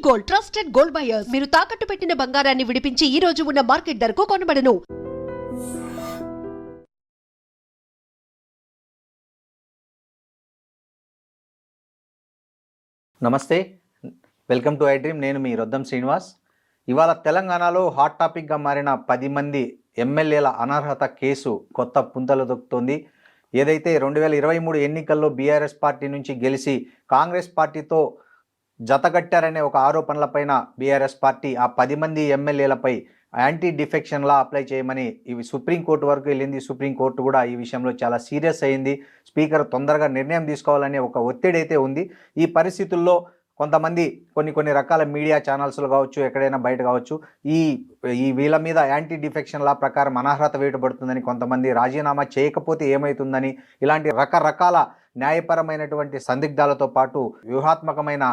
Gold, trusted gold buyers. మీరు తాకట్టు పెట్టిన బంగారాన్ని విడిపించి ఈ రోజు ఉన్న మార్కెట్ ధరకు కొనబడను. నమస్తే, వెల్కమ్ టు ఐ డ్రీమ్. నేను మీ రొద్దం శ్రీనివాస్. ఇవాళ తెలంగాణలో హాట్ టాపిక్గా మారిన 10 మంది ఎమ్మెల్యేల అనర్హత కేసు కొత్త పుంతలు తొక్కుతోంది. ఏదైతే 2023 ఎన్నికల్లో బీఆర్ఎస్ పార్టీ నుంచి గెలిచి కాంగ్రెస్ పార్టీతో జతగట్టారనే ఒక ఆరోపణలపైన బీఆర్ఎస్ పార్టీ ఆ 10 మంది ఎమ్మెల్యేలపై యాంటీ డిఫెక్షన్ లా అప్లై చేయమని ఇవి సుప్రీంకోర్టు వరకు వెళ్ళింది. సుప్రీంకోర్టు కూడా ఈ విషయంలో చాలా సీరియస్ అయింది. స్పీకర్ తొందరగా నిర్ణయం తీసుకోవాలనే ఒక ఒత్తిడి అయితే ఉంది. ఈ పరిస్థితుల్లో కొంతమంది కొన్ని రకాల మీడియా ఛానల్స్లో కావచ్చు, ఎక్కడైనా బయట కావచ్చు, ఈ వీళ్ళ మీద యాంటీ డిఫెక్షన్ లా ప్రకారం అనర్హత వేయబడుతుందని, కొంతమంది రాజీనామా చేయకపోతే ఏమవుతుందని, ఇలాంటి రకరకాల న్యాయపరమైనటువంటి సందిగ్ధాలతో పాటు వ్యూహాత్మకమైన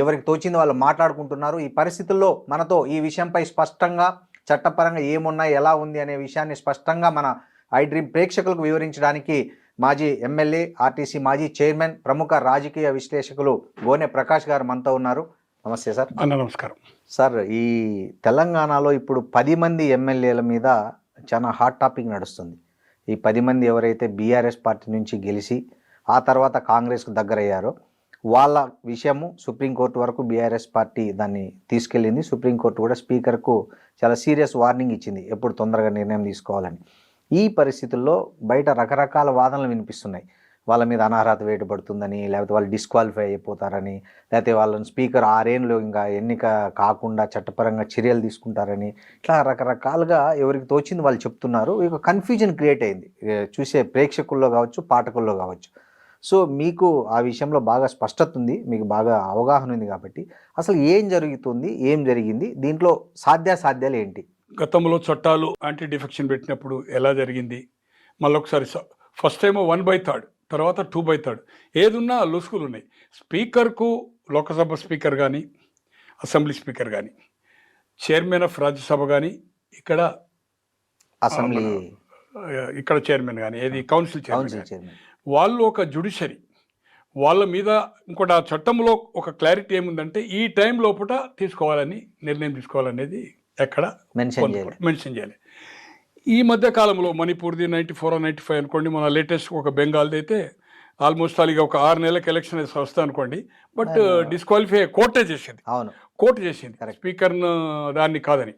ఎవరికి తోచింది వాళ్ళు మాట్లాడుకుంటున్నారు. ఈ పరిస్థితుల్లో మనతో ఈ విషయంపై స్పష్టంగా చట్టపరంగా ఏమున్నాయి, ఎలా ఉంది అనే విషయాన్ని స్పష్టంగా మన ఐ డ్రీమ్ ప్రేక్షకులకు వివరించడానికి మాజీ ఎమ్మెల్యే, ఆర్టీసీ మాజీ చైర్మన్, ప్రముఖ రాజకీయ విశ్లేషకులు గోనె ప్రకాష్ గారు మనతో ఉన్నారు. నమస్తే సార్. నమస్కారం సార్. ఈ తెలంగాణలో ఇప్పుడు 10 మంది ఎమ్మెల్యేల మీద చాలా హాట్ టాపిక్ నడుస్తుంది. ఈ 10 మంది ఎవరైతే బీఆర్ఎస్ పార్టీ నుంచి గెలిచి ఆ తర్వాత కాంగ్రెస్కు దగ్గరయ్యారో వాళ్ళ విషయము సుప్రీంకోర్టు వరకు బీఆర్ఎస్ పార్టీ దాన్ని తీసుకెళ్ళింది. సుప్రీంకోర్టు కూడా స్పీకర్కు చాలా సీరియస్ వార్నింగ్ ఇచ్చింది, ఎప్పుడు తొందరగా నిర్ణయం తీసుకోవాలని. ఈ పరిస్థితుల్లో బయట రకరకాల వాదనలు వినిపిస్తున్నాయి. వాళ్ళ మీద అనర్హత వేయబడుతుందని, లేకపోతే వాళ్ళు డిస్క్వాలిఫై అయిపోతారని, లేకపోతే వాళ్ళని స్పీకర్ 6 ఏళ్ళు ఇంకా ఎన్నిక కాకుండా చట్టపరంగా చర్యలు తీసుకుంటారని, ఇట్లా రకరకాలుగా ఎవరికి తోచింది వాళ్ళు చెప్తున్నారు. ఇక కన్ఫ్యూజన్ క్రియేట్ అయింది చూసే ప్రేక్షకుల్లో కావచ్చు, పాఠకుల్లో కావచ్చు. సో మీకు ఆ విషయంలో బాగా స్పష్టత ఉంది, మీకు బాగా అవగాహన ఉంది కాబట్టి అసలు ఏం జరుగుతుంది, ఏం జరిగింది, దీంట్లో సాధ్యాసాధ్యాలు ఏంటి? గతంలో చట్టాలు యాంటీ డిఫెక్షన్ పెట్టినప్పుడు ఎలా జరిగింది, మళ్ళొకసారి ఫస్ట్ టైం 1/3, తర్వాత 2/3, ఏదున్నా లొసుగులు ఉన్నాయి. స్పీకర్కు లోకసభ స్పీకర్ కానీ, అసెంబ్లీ స్పీకర్ కానీ, చైర్మన్ ఆఫ్ రాజ్యసభ కానీ, అసెంబ్లీ ఇక్కడ చైర్మన్ కానీ, ఏది కౌన్సిల్ చైర్మన్, వాళ్ళు ఒక జ్యుడిషరీ, వాళ్ళ మీద ఇంకోటి ఆ చట్టంలో ఒక క్లారిటీ ఏముందంటే ఈ టైం లోపల తీసుకోవాలని, నిర్ణయం తీసుకోవాలనేది ఎక్కడ మెన్షన్ చేయాలి. ఈ మధ్య కాలంలో మణిపూర్ది 94 95 అనుకోండి, మన లేటెస్ట్ ఒక బెంగాల్ది అయితే ఆల్మోస్ట్ అలాగే ఒక 6 నెలలకు ఎలక్షన్ వస్తా అనుకోండి, బట్ డిస్క్వాలిఫై కోర్టే చేసింది. కోర్టు చేసింది స్పీకర్ దాన్ని కాదని.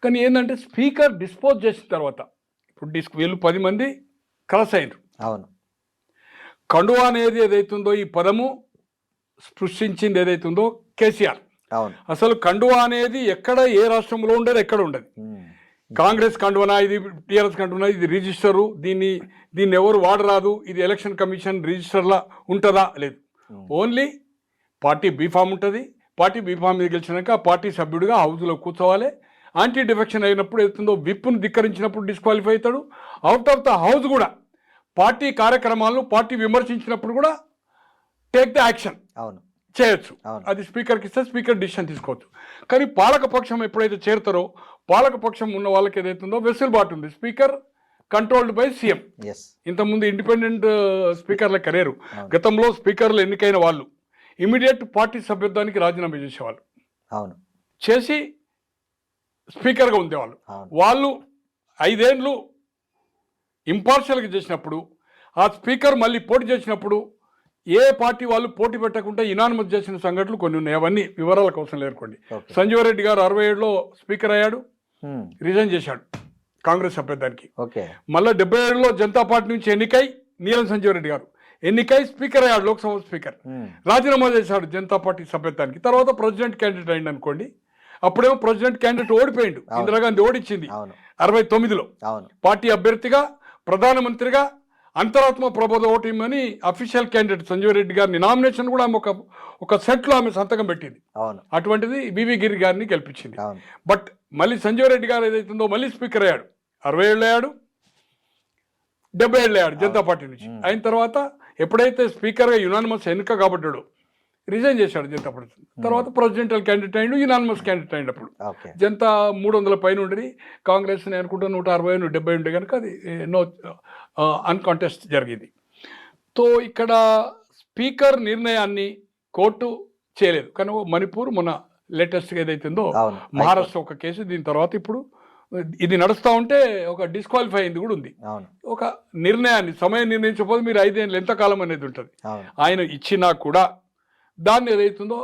కానీ ఏంటంటే స్పీకర్ డిస్పోజ్ చేసిన తర్వాత ఇప్పుడు వీళ్ళు 10 మంది క్రాస్ అయినారు. అవును, కండువా అనేది ఏదైతుందో ఈ పదము స్పృశించింది ఏదైతుందో కేసీఆర్. అసలు కండువా అనేది ఎక్కడ ఏ రాష్ట్రంలో ఉండదు, ఎక్కడ ఉండదు. కాంగ్రెస్ కండువనా, ఇది టీఆర్ఎస్ కండువనా, ఇది రిజిస్టరు, దీన్ని ఎవరు వాడరాదు, ఇది ఎలక్షన్ కమిషన్ రిజిస్టర్లా ఉంటుందా? లేదు. ఓన్లీ పార్టీ బీఫామ్ ఉంటుంది. పార్టీ బీఫామ్ మీద గెలిచినాక ఆ పార్టీ సభ్యుడిగా హౌస్లో కూర్చోవాలి. యాంటీ డిఫెక్షన్ అయినప్పుడు ఏతుందో విప్ను ధిక్కరించినప్పుడు డిస్క్వాలిఫై అవుతాడు. అవుట్ ఆఫ్ ద హౌస్ కూడా పార్టీ కార్యక్రమాలను పార్టీ విమర్శించినప్పుడు కూడా టేక్ ద యాక్షన్ చేయొచ్చు. అది స్పీకర్కి ఇస్తే స్పీకర్ డిసిషన్ తీసుకోవచ్చు. కానీ పాలకపక్షం ఎప్పుడైతే చేరుతారో పాలకపక్షం ఉన్న వాళ్ళకి ఏదైతుందో వెసులుబాటు ఉంది. Speaker controlled by CM. ఇంతకుముందు ఇండిపెండెంట్ స్పీకర్ల కెరీరు. గతంలో స్పీకర్లు ఎన్నికైన వాళ్ళు ఇమీడియట్ పార్టీ సభ్యత్వానికి రాజీనామా చేసేవాళ్ళు, చేసి స్పీకర్గా ఉండేవాళ్ళు. వాళ్ళు 5 ఏళ్ళు ఇంపార్షియల్గా చేసినప్పుడు ఆ స్పీకర్ మళ్ళీ పోటీ చేసినప్పుడు ఏ పార్టీ వాళ్ళు పోటీ పెట్టకుండా ఇనానిమస్ చేసిన సంఘటనలు కొన్ని ఉన్నాయి. అవన్నీ వివరాల కోసం లేరుకోండి. సంజీవ్ రెడ్డి గారు 67లో స్పీకర్ అయ్యాడు, రిజైన్ చేశాడు కాంగ్రెస్ సభ్యత్వానికి. మళ్ళీ 77లో జనతా పార్టీ నుంచి ఎన్నికై నీలం సంజీవ్ రెడ్డి గారు ఎన్నికై స్పీకర్ అయ్యాడు, లోక్సభ స్పీకర్, రాజీనామా చేశాడు జనతా పార్టీ సభ్యత్వానికి. తర్వాత ప్రెసిడెంట్ క్యాండిడేట్ అయింది అనుకోండి. అప్పుడేమో ప్రెసిడెంట్ క్యాండిడేట్ ఓడిపోయిండు, ఇందిరాగాంధీ ఓడించింది 69లో. పార్టీ అభ్యర్థిగా ప్రధానమంత్రిగా అంతరాత్మ ప్రబోధ ఓటిమని అఫీషియల్ క్యాండిడేట్ సంజీవ్ రెడ్డి గారిని నామినేషన్ కూడా ఆమె ఒక సెట్లో ఆమె సంతకం పెట్టింది. అటువంటిది బివి గిరి గారిని గెలిపించింది. బట్ మళ్ళీ సంజీవ్ రెడ్డి గారు ఏదైతుందో మళ్ళీ స్పీకర్ అయ్యాడు, 60 ఏళ్ళు అయ్యాడు, 70 ఏళ్ళు అయ్యాడు జనతా పార్టీ నుంచి. అయిన తర్వాత ఎప్పుడైతే స్పీకర్గా యునానిమస్ ఎన్నిక కాబట్టాడో రిజైన్ చేశాడు జనతా పార్టీ. తర్వాత ప్రెసిడెంటల్ క్యాండిడేట్ అయ్యిండు, యునానిమస్ క్యాండిడేట్ అయినప్పుడు జనతా 300 పైన ఉండేది. కాంగ్రెస్ నేను అనుకుంటా 160 170 ఉండే కనుక అది నో అన్కాంటెస్ట్ జరిగింది. తో ఇక్కడ స్పీకర్ నిర్ణయాన్ని కోర్టు చేయలేదు. కానీ మణిపూర్ మొన్న లేటెస్ట్గా ఏదైతుందో అవును. మహారాష్ట్ర ఒక కేసు, దీని తర్వాత ఇప్పుడు ఇది నడుస్తూ ఉంటే ఒక డిస్క్వాలిఫై అయింది కూడా ఉంది. అవును. ఒక నిర్ణయాన్ని సమయం నిర్ణయించకపోతే మీరు 5 ఏళ్ళు ఎంతకాలం అనేది ఉంటుంది. అవును. ఆయన ఇచ్చినా కూడా దాన్ని ఏదైతుందో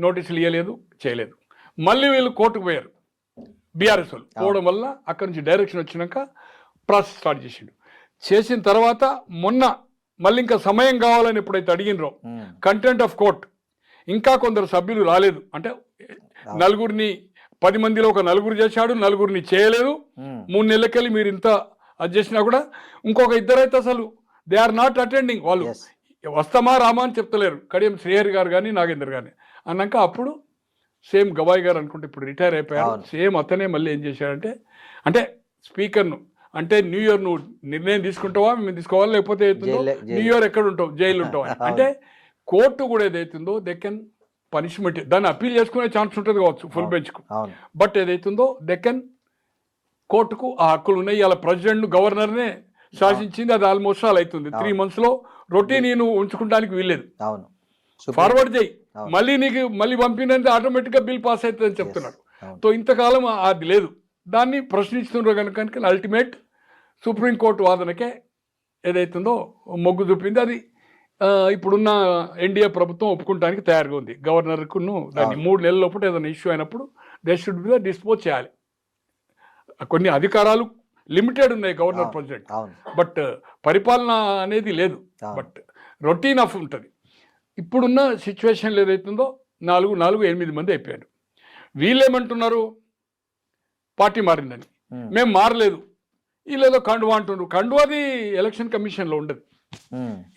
నోటీసులు ఇవ్వలేదు, చేయలేదు. మళ్ళీ వీళ్ళు కోర్టుకు పోయారు బీఆర్ఎస్ వాళ్ళు. పోవడం వల్ల అక్కడి నుంచి డైరెక్షన్ వచ్చినాక ప్రాసెస్ స్టార్ట్ చేసిన తర్వాత మొన్న మళ్ళీ ఇంకా సమయం కావాలని ఎప్పుడైతే అడిగినరో కంటెంట్ ఆఫ్ కోర్ట్, ఇంకా కొందరు సభ్యులు రాలేదు. అంటే నలుగురిని 10 మందిలో ఒక నలుగురు చేశాడు, నలుగురిని చేయలేదు. 3 నెలలకెళ్ళి మీరు ఇంత అది చేసినా కూడా ఇంకొక ఇద్దరైతే అసలు దే ఆర్ నాట్ అటెండింగ్. వాళ్ళు వస్తామా రామా అని చెప్తలేరు. కడియం శ్రీహరి గారు కానీ నాగేందర్ కానీ అన్నాక అప్పుడు సేమ్ గవాయ్ గారు అనుకుంటే ఇప్పుడు రిటైర్ అయిపోయారు. సేమ్ అతనే మళ్ళీ ఏం చేశాడంటే, అంటే స్పీకర్ను అంటే న్యూ ఇయర్ నువ్వు నిర్ణయం తీసుకుంటావా, మేము తీసుకోవాలి, లేకపోతే న్యూ ఇయర్ ఎక్కడ ఉంటావు, జైలు ఉంటావు అంటే కోర్టు కూడా ఏదైతుందో దే కెన్ పనిష్మెంట్, దాన్ని అప్పీల్ చేసుకునే ఛాన్స్ ఉంటుంది కావచ్చు ఫుల్ బెంచ్కు. బట్ ఏదైతుందో దే కెన్ కోర్టుకు ఆ హక్కులు ఉన్నాయి. ఇలా ప్రెసిడెంట్ గవర్నర్నే శాసించింది, అది ఆల్మోస్ట్ ఆల్ అవుతుంది. 3 monthsలో రొటీన్ నేను ఉంచుకోవడానికి వీల్లేదు. ఫార్వర్డ్ చేయి, మళ్ళీ నీకు మళ్ళీ పంపినంటే ఆటోమేటిక్గా బిల్ పాస్ అవుతుంది అని చెప్తున్నారు. సో ఇంతకాలం అది లేదు. దాన్ని ప్రశ్నిస్తున్నారు కనుక అల్టిమేట్ సుప్రీంకోర్టు వాదనకే ఏదైతుందో మొగ్గు చూపింది. అది ఇప్పుడున్న ఎన్డీఏ ప్రభుత్వం ఒప్పుకోవడానికి తయారుగా ఉంది. గవర్నర్కును దాన్ని 3 నెలల లోపల ఏదైనా ఇష్యూ అయినప్పుడు దే షుడ్ బి డిస్పోజ్ చేయాలి. కొన్ని అధికారాలు లిమిటెడ్ ఉన్నాయి గవర్నర్ ప్రెసిడెంట్, బట్ పరిపాలన అనేది లేదు. బట్ రొటీన్ ఆఫ్ ఉంటుంది. ఇప్పుడున్న సిచ్యువేషన్లు ఏదైతుందో 8 మంది అయిపోయారు. వీళ్ళేమంటున్నారు, పార్టీ మారిందని. మేము మారలేదు, వీళ్ళేదో కండువా అంటున్నారు. కండువాది ఎలక్షన్ కమిషన్లో ఉండదు.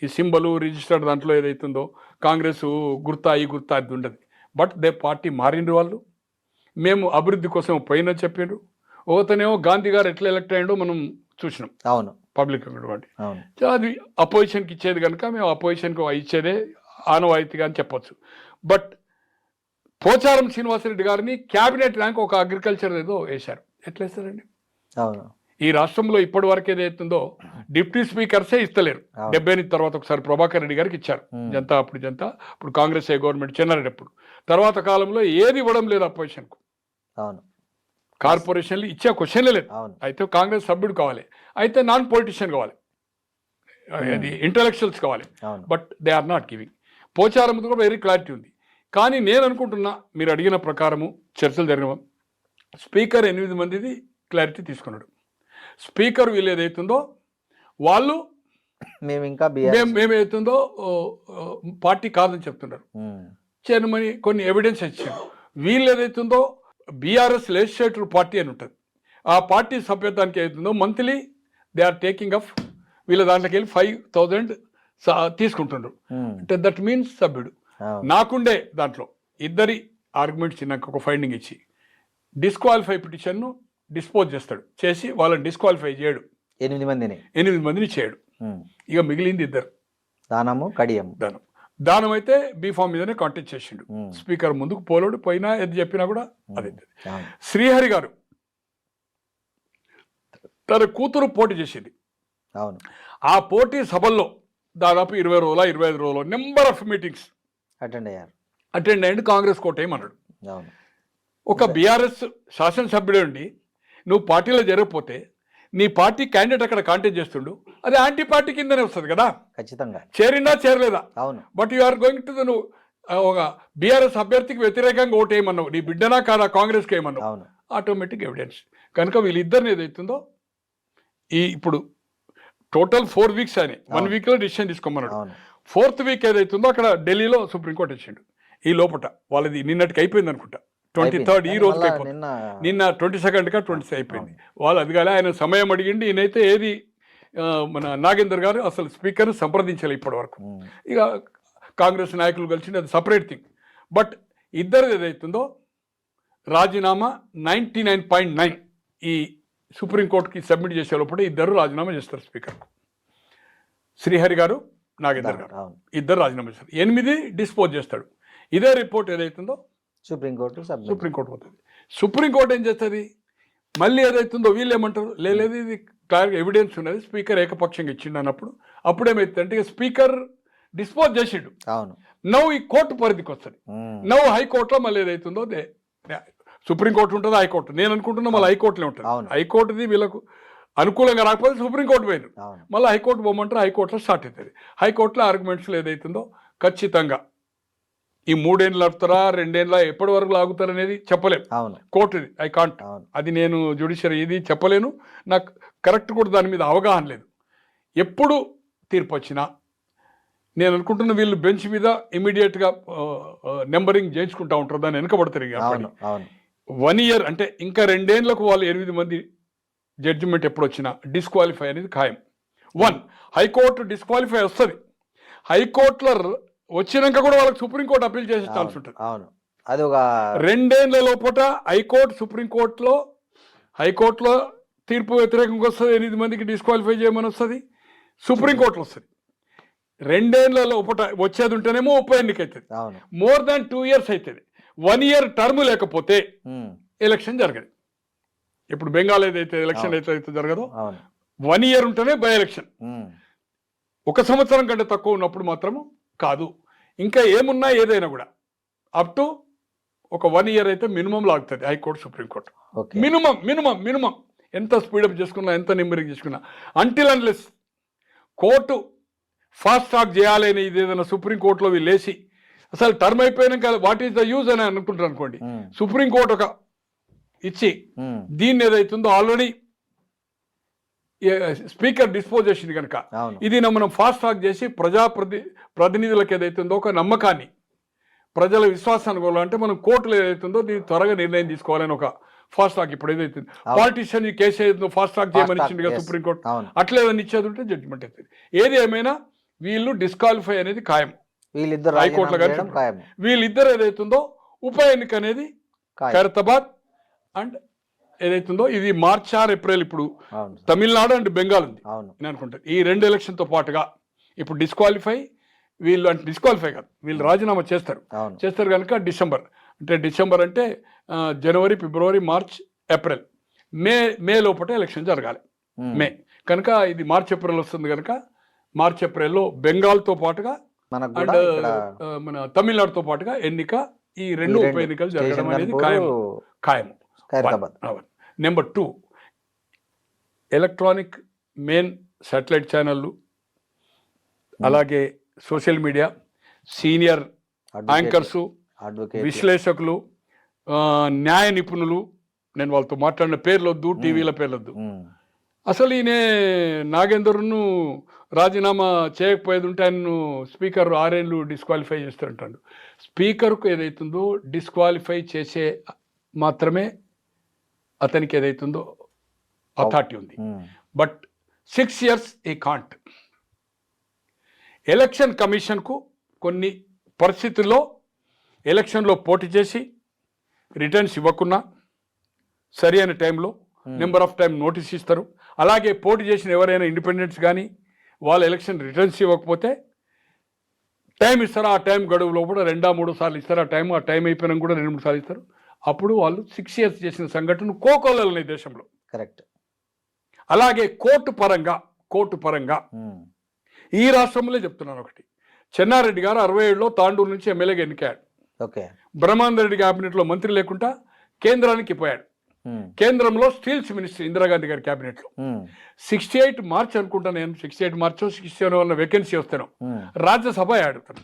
ఈ సింబలు రిజిస్టర్డ్ దాంట్లో ఏదైతుందో కాంగ్రెస్ గుర్తా ఈ గుర్తా అది ఉండదు. బట్ దే పార్టీ మారిండ్రు వాళ్ళు. మేము అభివృద్ధి కోసం పోయినా చెప్పిండ్రు. ఒకతనేమో గాంధీ గారు ఎట్లా ఎలక్ట్ అయ్యిండో మనం చూసినాం. అవును, పబ్లిక్ కాబట్టి అది అపోజిషన్కి ఇచ్చేది కనుక మేము అపోజిషన్కి ఇచ్చేదే ఆనవాయితీగా అని చెప్పొచ్చు. బట్ పోచారం శ్రీనివాసరెడ్డి గారిని క్యాబినెట్ ర్యాంక్ ఒక అగ్రికల్చర్ ఏదో వేశారు. ఎట్లా వేస్తారండి? ఈ రాష్ట్రంలో ఇప్పటి వరకు ఏదైతుందో డిప్యూటీ స్పీకర్సే ఇస్తలేరు. 78 తర్వాత ఒకసారి ప్రభాకర్ రెడ్డి గారికి ఇచ్చారు జనతా, ఇప్పుడు కాంగ్రెస్ గవర్నమెంట్ చెన్నారెడ్డి అప్పుడు. తర్వాత కాలంలో ఏది ఇవ్వడం లేదు అపోజిషన్కు. కార్పొరేషన్లు ఇచ్చే క్వశ్చన్లే లేదు. అయితే కాంగ్రెస్ సభ్యుడు కావాలి, అయితే నాన్ పొలిటీషియన్ కావాలి, అది ఇంటలెక్చువల్స్ కావాలి. But they are not giving. Pocharam కూడా వెరీ క్లారిటీ ఉంది. కానీ నేను అనుకుంటున్నా మీరు అడిగిన ప్రకారము చర్చలు జరిగిన స్పీకర్ 8 మందిది క్లారిటీ తీసుకున్నాడు. స్పీకర్ వీళ్ళు ఏదైతుందో వాళ్ళు మేమేదైతుందో పార్టీ కాదని చెప్తున్నారు. చేయమని కొన్ని ఎవిడెన్స్ ఇచ్చారు. వీళ్ళు ఏదైతుందో బీఆర్ఎస్ లెజిస్లేటివ్ పార్టీ అని ఉంటుంది. ఆ పార్టీ సభ్యత్వానికి ఏదైతుందో monthly they are taking off వీళ్ళ దాంట్లోకి వెళ్ళి 5,000 తీసుకుంటున్నారు. అంటే దట్ మీన్స్ సభ్యుడు. నాకుండే దాంట్లో ఇద్దరి ఆర్గ్యుమెంట్స్ నాకు ఒక ఫైండింగ్ ఇచ్చి డిస్క్వాలిఫై పిటిషన్ను డిస్పోజ్ చేసి వాళ్ళని డిస్క్వాలిఫై చేయడు. 8 మందిని చేయడు. ఇక మిగిలింది ఇద్దరు, దానం అయితే బీఫామ్ మీదనే కాంటెస్ట్ చేసిండు. స్పీకర్ ముందుకు పోలేడు, పోయినా ఏది చెప్పినా కూడా అదే. శ్రీహరి గారు తన కూతురు పోటీ చేసింది. ఆ పోటీ సభల్లో దాదాపు 20 రోజుల 25 రోజులు నెంబర్ ఆఫ్ మీటింగ్స్ అటెండ్ అయ్యండి. కాంగ్రెస్ కోటేయమన్నాడు. ఒక బీఆర్ఎస్ శాసనసభ్యుడే ఉండి నువ్వు పార్టీలో జరగకపోతే నీ పార్టీ క్యాండిడేట్ అక్కడ కాంటెస్ట్ చేస్తుండు, అది యాంటీ పార్టీ కిందనే వస్తుంది కదా. ఖచ్చితంగా చేరిందా చేరలేదా. But you are going to నువ్వు ఒక బీఆర్ఎస్ అభ్యర్థికి వ్యతిరేకంగా ఓటేయమన్నావు, నీ బిడ్డనా కాదా కాంగ్రెస్కి ఏమన్నావు, ఆటోమేటిక్ ఎవిడెన్స్. కనుక వీళ్ళిద్దరిని ఏదైతుందో ఇప్పుడు టోటల్ 4 వీక్స్ అని 1 వీక్లో డిసిషన్ తీసుకోమన్నాడు. 4th వీక్ ఏదైతుందో అక్కడ ఢిల్లీలో సుప్రీంకోర్టు వచ్చిండు. ఈ లోపల వాళ్ళది నిన్నటికి అయిపోయింది అనుకుంటా. 23rd ఈ రోజుకి అయిపోయింది. నిన్న 22nd 23 అయిపోయింది. వాళ్ళు అది కాలే, ఆయన సమయం అడిగిండి. ఈయనైతే ఏది మన నాగేందర్ గారు అసలు స్పీకర్ని సంప్రదించాలి ఇప్పటి వరకు. ఇక కాంగ్రెస్ నాయకులు కలిసి అది సపరేట్ థింగ్. బట్ ఇద్దరు ఏదైతుందో రాజీనామా 99.9 ఈ సుప్రీంకోర్టుకి సబ్మిట్ చేసే లోపల ఇద్దరు రాజీనామా చేస్తారు స్పీకర్కు. శ్రీహరి గారు, నాగేందర్ గారు ఇద్దరు రాజీనామా చేస్తారు. 8 డిస్పోజ్ చేస్తాడు. ఇదే రిపోర్ట్ ఏదైతుందో సుప్రీంకోర్టు పోతుంది. సుప్రీంకోర్టు ఏం చేస్తుంది, మళ్ళీ ఏదైతుందో వీళ్ళు ఏమంటారు, లేదు ఇది క్లియర్గా ఎవిడెన్స్ ఉన్నది, స్పీకర్ ఏకపక్షంగా ఇచ్చిండు అన్నప్పుడు అప్పుడేమైతుందంటే స్పీకర్ డిస్పోజ్ చేసిండు. నవ్వు ఈ కోర్టు పరిధికి వస్తుంది. నవ్వు హైకోర్టులో మళ్ళీ ఏదైతుందో సుప్రీంకోర్టు ఉంటుంది, హైకోర్టు. నేను అనుకుంటున్నా మళ్ళీ హైకోర్టులో ఉంటుంది. హైకోర్టుది వీళ్ళకు అనుకూలంగా రాకపోతే సుప్రీంకోర్టు పోయినారు, మళ్ళీ హైకోర్టు పోమంటారు, హైకోర్టులో స్టార్ట్ అవుతుంది. హైకోర్టులో ఆర్గ్యుమెంట్స్లో ఏదైతుందో ఖచ్చితంగా ఈ 3 ఏళ్ళు ఆపుతారా 2 ఏళ్ళ ఎప్పటి వరకు లాగుతారు అనేది చెప్పలేము. కోర్టుది ఐ కాంట్, అది నేను జ్యుడిషియరీ ఇది చెప్పలేను, నాకు కరెక్ట్ కూడా దాని మీద అవగాహన లేదు. ఎప్పుడు తీర్పు వచ్చినా నేను అనుకుంటున్న వీళ్ళు బెంచ్ మీద ఇమీడియట్గా నెంబరింగ్ చేయించుకుంటా ఉంటారు, దాన్ని వెనకబడతారు. ఇక 1 ఇయర్ అంటే ఇంకా 2 ఏళ్లకు వాళ్ళు 8 మంది జడ్జిమెంట్ ఎప్పుడు వచ్చినా డిస్క్వాలిఫై అనేది ఖాయం. 1 హైకోర్టు డిస్క్వాలిఫై వస్తుంది, హైకోర్టులో వచ్చినాక కూడా వాళ్ళకి సుప్రీంకోర్టు అప్పీల్ చేసే ఛాన్స్ ఉంటుంది. అది ఒక 2 ఏళ్ల లోపల హైకోర్టు హైకోర్టులో తీర్పు వ్యతిరేకంగా వస్తుంది, 8 మందికి డిస్క్వాలిఫై చేయమని వస్తుంది, సుప్రీంకోర్టులో వస్తుంది. 2 ఏళ్ల లోపల వచ్చేది ఉంటేనేమో ఉప ఎన్నిక అవుతుంది. మోర్ దాన్ 2 ఇయర్స్ అవుతుంది. 1 ఇయర్ టర్మ్ లేకపోతే ఎలక్షన్ జరగదు. ఇప్పుడు బెంగాల్ ఏదైతే ఎలక్షన్ అయితే జరగదో 1 ఇయర్ ఉంటేనే బై ఎలక్షన్. 1 సంవత్సరం కంటే తక్కువ ఉన్నప్పుడు మాత్రము కాదు. ఇంకా ఏమున్నా ఏదైనా కూడా అప్ టు ఒక 1 ఇయర్ అయితే మినిమం లాగుతుంది హైకోర్టు, సుప్రీంకోర్టు. మినిమం ఎంత స్పీడప్ చేసుకున్నా, ఎంత నెంబరింగ్ చేసుకున్నా, until unless court fast track చేయాలి అని ఇది ఏదైనా సుప్రీంకోర్టులో వీళ్ళేసి అసలు టర్మ్ అయిపోయినాక వాట్ ఈస్ ద యూజ్ అని అనుకుంటారు అనుకోండి, సుప్రీంకోర్టు ఒక ఇచ్చి దీన్ని ఏదైతుందో ఆల్రెడీ స్పీకర్ డిస్పోజ్ చేసింది కనుక ఇది మనం ఫాస్ట్ ట్రాక్ చేసి ప్రతినిధులకు ఏదైతుందో ఒక నమ్మకాన్ని, ప్రజల విశ్వాసాన్ని కోవాలంటే మనం కోర్టులో ఏదైతుందో దీన్ని త్వరగా నిర్ణయం తీసుకోవాలని ఒక ఫాస్ట్ ట్రాక్. ఇప్పుడు ఏదైతే పాలిటిషియన్ ఈ కేసు ఏదైతుందో ఫాస్ట్ ట్రాక్ చేయమని ఇచ్చింది సుప్రీంకోర్టు, అట్లా ఏదైనా ఇచ్చేది ఉంటే జడ్జిమెంట్ అవుతుంది. ఏది ఏమైనా వీళ్ళు డిస్క్వాలిఫై అనేది ఖాయం. హైకోర్టులో కానీ వీళ్ళిద్దరు ఏదైతుందో ఉప ఎన్నిక అనేది ఖైరతాబాద్ అండ్ ఏదైతుందో ఇది మార్చ్ ఆర్ ఏప్రిల్. ఇప్పుడు తమిళనాడు అండ్ బెంగాల్ ఉంది నేను అనుకుంటాను. ఈ 2 ఎలక్షన్తో పాటుగా ఇప్పుడు డిస్క్వాలిఫై వీళ్ళు అంటే డిస్క్వాలిఫై కాదు, వీళ్ళు రాజీనామా చేస్తారు కనుక డిసెంబర్ అంటే జనవరి, ఫిబ్రవరి, మార్చ్, ఏప్రిల్, మే లోపల ఎలక్షన్ జరగాలి. మే కనుక ఇది మార్చ్ ఏప్రిల్ వస్తుంది కనుక మార్చ్ ఏప్రిల్లో బెంగాల్తో పాటుగా అండ్ మన తమిళనాడుతో పాటుగా ఎన్నిక, ఈ 2 ఉప ఎన్నికలు జరగడం అనేది ఖాయం. నెంబర్ 2 ఎలక్ట్రానిక్ మెయిన్ శాటిలైట్ ఛానళ్ళు, అలాగే సోషల్ మీడియా, సీనియర్ యాంకర్సు, విశ్లేషకులు, న్యాయ నిపుణులు, నేను వాళ్ళతో మాట్లాడిన పేర్లొద్దు, టీవీల పేర్లొద్దు. అసలు ఈయన నాగేందర్ను రాజీనామా చేయకపోయేది ఉంటే ఆయన్ను స్పీకర్ 6 ఏళ్ళు డిస్క్వాలిఫై చేస్తుంటాడు. స్పీకర్కు ఏదైతుందో డిస్క్వాలిఫై చేసే మాత్రమే అతనికి ఏదైతుందో అథారిటీ ఉంది. బట్ 6 ఇయర్స్ ఈ కాంట్. ఎలక్షన్ కమిషన్కు కొన్ని పరిస్థితుల్లో ఎలక్షన్లో పోటీ చేసి రిటర్న్స్ ఇవ్వకున్నా సరి అయిన టైంలో నెంబర్ ఆఫ్ టైం నోటీస్ ఇస్తారు. అలాగే పోటీ చేసిన ఎవరైనా ఇండిపెండెంట్స్ కానీ వాళ్ళు ఎలక్షన్ రిటర్న్స్ ఇవ్వకపోతే టైం ఇస్తారు. ఆ టైం గడువులో కూడా 2-3 సార్లు ఇస్తారు. ఆ టైం అయిపోయినా కూడా 2-3 సార్లు ఇస్తారు. అప్పుడు వాళ్ళు 6 ఇయర్స్ చేసిన సంఘటన కోకొల్లలు దేశంలో. కరెక్ట్. అలాగే కోర్టు పరంగా ఈ రాష్ట్రంలో చెప్తున్నాను ఒకటి, చెన్నారెడ్డి గారు 67లో తాండూరు నుంచి ఎమ్మెల్యేగా ఎన్నికాడు. బ్రహ్మానంద రెడ్డి క్యాబినెట్లో మంత్రి లేకుండా కేంద్రానికి పోయాడు. కేంద్రంలో స్టీల్స్ మినిస్టర్ ఇందిరాగాంధీ గారి క్యాబినెట్లో 68 మార్చ్ అనుకుంటా, నేను 68 మార్చో 67 వల్ల వేకెన్సీ వస్తాను రాజ్యసభ ఆడుతాను.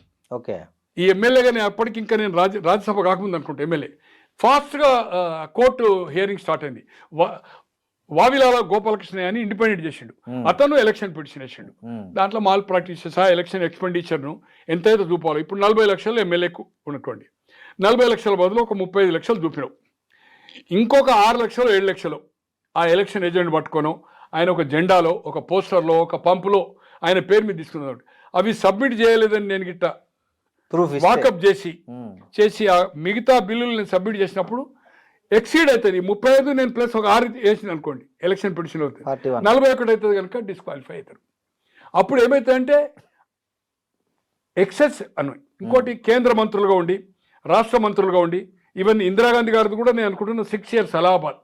ఈ ఎమ్మెల్యేగానే అప్పటికి ఇంకా నేను రాజ్యసభ కాకముందు అనుకుంటా ఎమ్మెల్యే ఫాస్ట్గా కోర్టు హియరింగ్ స్టార్ట్ అయింది. వావిలాల గోపాలకృష్ణ అని ఇండిపెండెంట్ చేసిండు, అతను ఎలక్షన్ పిటిషన్ వేసిండు. దాంట్లో మాల్ ప్రాక్టీసెస్ ఆ ఎలక్షన్ ఎక్స్పెండిచర్ను ఎంతైతే చూపాలో. ఇప్పుడు 40 లక్షలు ఎమ్మెల్యేకు ఉన్నటువంటి 40 లక్షల బదులు ఒక 35 లక్షలు చూపినావు. ఇంకొక 6 లక్షలు 7 లక్షలు ఆ ఎలక్షన్ ఏజెంట్ పట్టుకోను ఆయన ఒక జెండాలో, ఒక పోస్టర్లో, ఒక పంపులో ఆయన పేరు మీద తీసుకున్నాడు. అవి సబ్మిట్ చేయలేదని నేను గిట్ట వాకప్ చేసి ఆ మిగతా బిల్లులు నేను సబ్మిట్ చేసినప్పుడు ఎక్సీడ్ అవుతుంది. 35 నేను ప్లస్ ఒక 6 వేసింది అనుకోండి ఎలక్షన్ పిటిషన్ అవుతుంది, 41 అవుతుంది కనుక డిస్క్వాలిఫై అవుతారు. అప్పుడు ఏమవుతుందంటే ఎక్సెస్ అని. ఇంకోటి కేంద్ర మంత్రులుగా ఉండి, రాష్ట్ర మంత్రులుగా ఉండి, ఈవెన్ ఇందిరాగాంధీ గారిది కూడా నేను అనుకుంటున్న 6 ఇయర్స్ అలహాబాద్.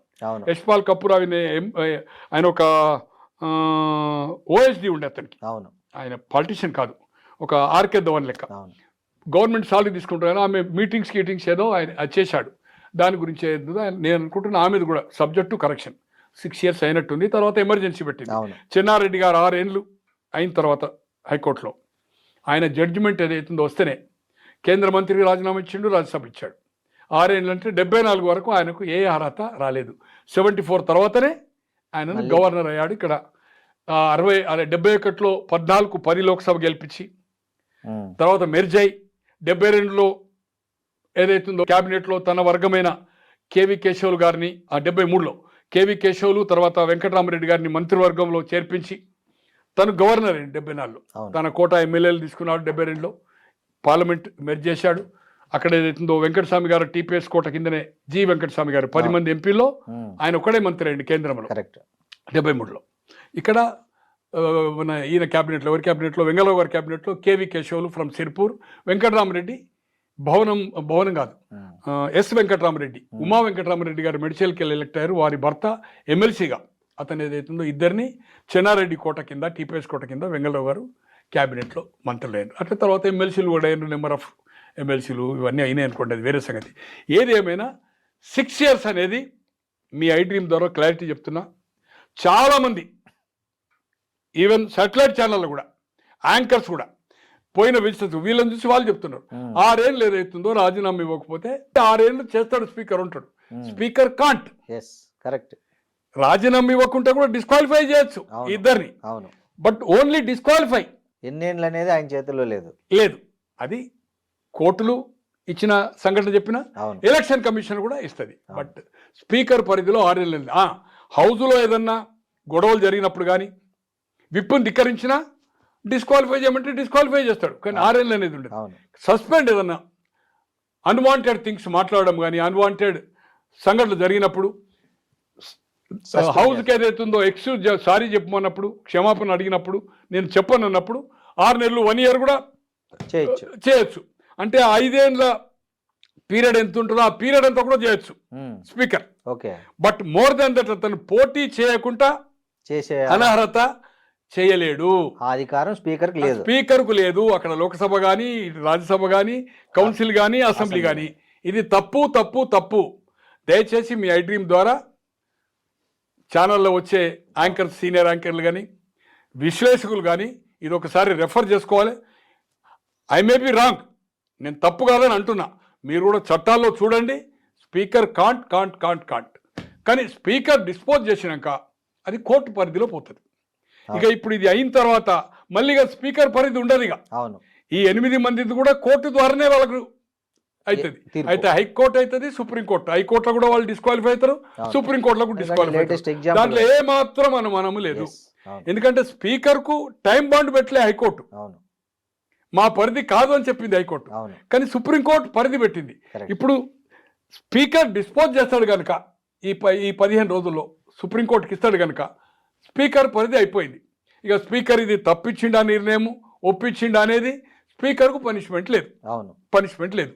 యశ్పాల్ కపూర్ ఆయన ఒక ఓఎస్డి ఉండే అతనికి, ఆయన పాలిటిషియన్ కాదు, ఒక ఆర్కే ధవన్ లెక్క. గవర్నమెంట్ సాలరీ తీసుకుంటాను, ఆమె మీటింగ్స్ ఏదో ఆయన అది చేశాడు. దాని గురించి నేను అనుకుంటున్నా ఆమెది కూడా సబ్జెక్ట్ టు కరెక్షన్. 6 years అయినట్టుంది. తర్వాత ఎమర్జెన్సీ పెట్టింది. చెన్నారెడ్డి గారు 6 ఏళ్ళు అయిన తర్వాత హైకోర్టులో ఆయన జడ్జిమెంట్ ఏదైతుందో వస్తేనే కేంద్ర మంత్రికి రాజీనామా ఇచ్చిండు, రాజ్యసభ ఇచ్చాడు. 6 ఏళ్ళు అంటే 74 వరకు ఆయనకు ఏ అర్హత రాలేదు. 74 తర్వాతనే ఆయన గవర్నర్ అయ్యాడు. ఇక్కడ 71లో 14 లోక్సభ గెలిపించి తర్వాత మెర్జై 72లో ఏదైతుందో క్యాబినెట్లో తన వర్గమైన కేవి కేశవులు గారిని 73లో కేవి కేశవులు తర్వాత వెంకటరామరెడ్డి గారిని మంత్రివర్గంలో చేర్పించి తను గవర్నర్ అయింది. 74లో తన కోటా ఎమ్మెల్యేలు తీసుకున్నాడు. 72లో పార్లమెంట్ మెర్జ్ చేశాడు. అక్కడ ఏదైతుందో వెంకటస్వామి గారు టీపీఎస్ కోట కిందనే జి వెంకటస్వామి గారు 10 మంది ఎంపీల్లో ఆయన ఒక్కడే మంత్రి అయ్యండి కేంద్రంలో 73లో. ఇక్కడ మన ఈయన క్యాబినెట్లో ఎవరి క్యాబినెట్లో వెంగళరావు గారి క్యాబినెట్లో కేవి కేశవులు ఫ్రమ్ సిర్పూర్, వెంకటరామరెడ్డి భవనం కాదు ఎస్ వెంకటరామరెడ్డి, ఉమా వెంకటరామరెడ్డి గారు మెడిచల్కి ఎలెక్ట్ అయ్యారు. వారి భర్త ఎమ్మెల్సీగా అతను ఏదైతుందో ఇద్దరిని చెన్నారెడ్డి కోట కింద టీపీఎస్ కోట కింద వెంగళరావు గారు క్యాబినెట్లో మంత్రులు అయ్యారు. అట్లా తర్వాత ఎమ్మెల్సీలు కూడా అయ్యారు. నెంబర్ ఆఫ్ ఎమ్మెల్సీలు ఇవన్నీ అయినాయి అనుకోండి, అది వేరే సంగతి. ఏది ఏమైనా 6 years అనేది మీ ఐ డ్రీమ్ ద్వారా క్లారిటీ చెప్తున్నా. చాలామంది ఈవెన్ సాటిలైట్ ఛానళ్ళు కూడా యాంకర్స్ కూడా పోయిన విజిటర్స్ వీళ్ళని చూసి వాళ్ళు చెప్తున్నారు 6 ఏళ్ళు ఏదైతుందో రాజీనామా ఇవ్వకపోతే 6 ఏళ్ళు చేస్తాడు స్పీకర్ ఉంటాడు. స్పీకర్ కాంట్ కరెక్ట్ రాజీనామా ఇవ్వకుంటే కూడా డిస్క్వాలిఫై చేయొచ్చు ఇద్దరిని. బట్ ఓన్లీ డిస్క్వాలిఫై ఎన్నేళ్ళు అనేది ఆయన చేతుల్లో లేదు. అది కోర్టులు ఇచ్చిన సంఘటన చెప్పిన ఎలక్షన్ కమిషన్ కూడా ఇస్తుంది. బట్ స్పీకర్ పరిధిలో 6 ఏళ్ళు. హౌస్లో ఏదన్నా గొడవలు జరిగినప్పుడు కానీ విప్పుని ధిక్కరించినా డిస్క్వాలిఫై చేయమంటే డిస్క్వాలిఫై చేస్తాడు. కానీ 6 ఏళ్ళు అనేది ఉండదు. సస్పెండ్ ఏదన్నా అన్వాంటెడ్ థింగ్స్ మాట్లాడడం కానీ అన్వాంటెడ్ సంఘటనలు జరిగినప్పుడు హౌస్కి ఏదైతుందో ఎక్స్క్యూజ్ సారీ చెప్పమన్నప్పుడు క్షమాపణ అడిగినప్పుడు నేను చెప్పను అన్నప్పుడు 6 నెలలు 1 year కూడా చేయొచ్చు. అంటే 5 ఏళ్ళ పీరియడ్ ఎంత ఉంటుందో ఆ పీరియడ్ అంతా కూడా చేయొచ్చు speaker. But more than that అతను పోటీ చేయకుండా చేసే అనర్హత చేయలేడు. అధికారం స్పీకర్కు లేదు. అక్కడ లోక్సభ కానీ రాజ్యసభ కానీ కౌన్సిల్ కానీ అసెంబ్లీ కానీ ఇది తప్పు తప్పు తప్పు. దయచేసి మీ ఐ డ్రీమ్ ద్వారా ఛానల్లో వచ్చే యాంకర్స్ సీనియర్ యాంకర్లు కానీ విశ్లేషకులు కానీ ఇది ఒకసారి రెఫర్ చేసుకోవాలి. ఐ మే బి రాంగ్, నేను తప్పు కాదని అంటున్నా. మీరు కూడా చట్టాల్లో చూడండి. స్పీకర్ కాంట్ కానీ స్పీకర్ డిస్పోజ్ చేసినాక అది కోర్టు పరిధిలో పోతుంది. ఇక ఇప్పుడు ఇది అయిన తర్వాత మళ్ళీ స్పీకర్ పరిధి ఉండదు. ఇక ఈ 8 మందిది కూడా కోర్టు ద్వారానే వాళ్ళకు అవుతుంది. అయితే హైకోర్టు అవుతుంది, సుప్రీంకోర్టు. హైకోర్టులో కూడా వాళ్ళు డిస్క్వాలిఫై అవుతారు, సుప్రీంకోర్టులో కూడా డిస్క్వాలిఫై అవుతారు. దాంట్లో ఏమాత్రం అనుమానము లేదు. ఎందుకంటే స్పీకర్ కు టైం బాండ్ పెట్టలే హైకోర్టు. మా పరిధి కాదు అని చెప్పింది హైకోర్టు, కానీ సుప్రీంకోర్టు పరిధి పెట్టింది. ఇప్పుడు స్పీకర్ డిస్పోజ్ చేస్తాడు కనుక ఈ 15 రోజుల్లో సుప్రీంకోర్టుకి ఇస్తాడు కనుక స్పీకర్ పరిధి అయిపోయింది. ఇక స్పీకర్ ఇది తప్పించిండా నిర్ణయం ఒప్పించిండా అనేది స్పీకర్కు పనిష్మెంట్ లేదు.